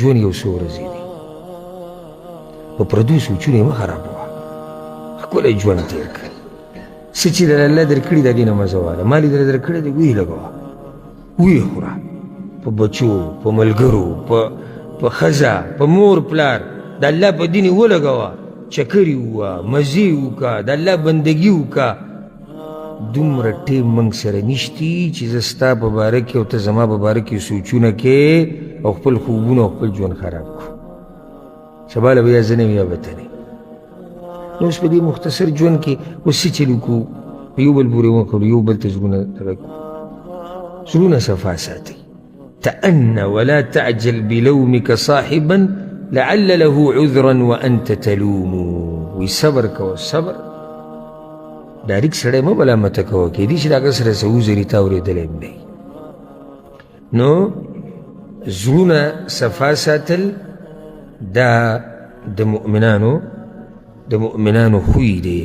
ژوند یو څو ورځې دی، په پردو سوچونه یې مه خرابوه، ښکلی ژوند تېر کړه. څه چې در الله درکړي د هغې نه مزه واله. ما لیدله درکړی دی ویې لګوه، ویې خوره، په بچو، په ملګرو، په ښځه، په مور پلار د الله په دین یې ولګوه، چکرې ووه، مزې وکړه، د الله بندګي وکړه. دومره ټیم موږ سره نشتي چې زه ستا په باره کې او ته زما په باره کې سوچونه کې او خپل خوبونه او خپل ژوند خراب کړو. سبا له به یا زه نه یم یا به ته نه. نو اوس په دې مختصر ژوند کې اوس څه چل وکړو؟ په یو بل پورې وکړو، یو بل ته زړونه دغه کړو. زړونه صفا ساتئ. تأن ولا تعجل بلومك صاحبا لعل له عذرا وأنت تلوم. وی صبر کوه، صبر ډایرکټ سړی مه ملامته کوه، کیدای شي د هغه سره څه وزري تا اورېدلی هم دی. نو زړونه صفا ساتل دا د مؤمنانو خوی دی.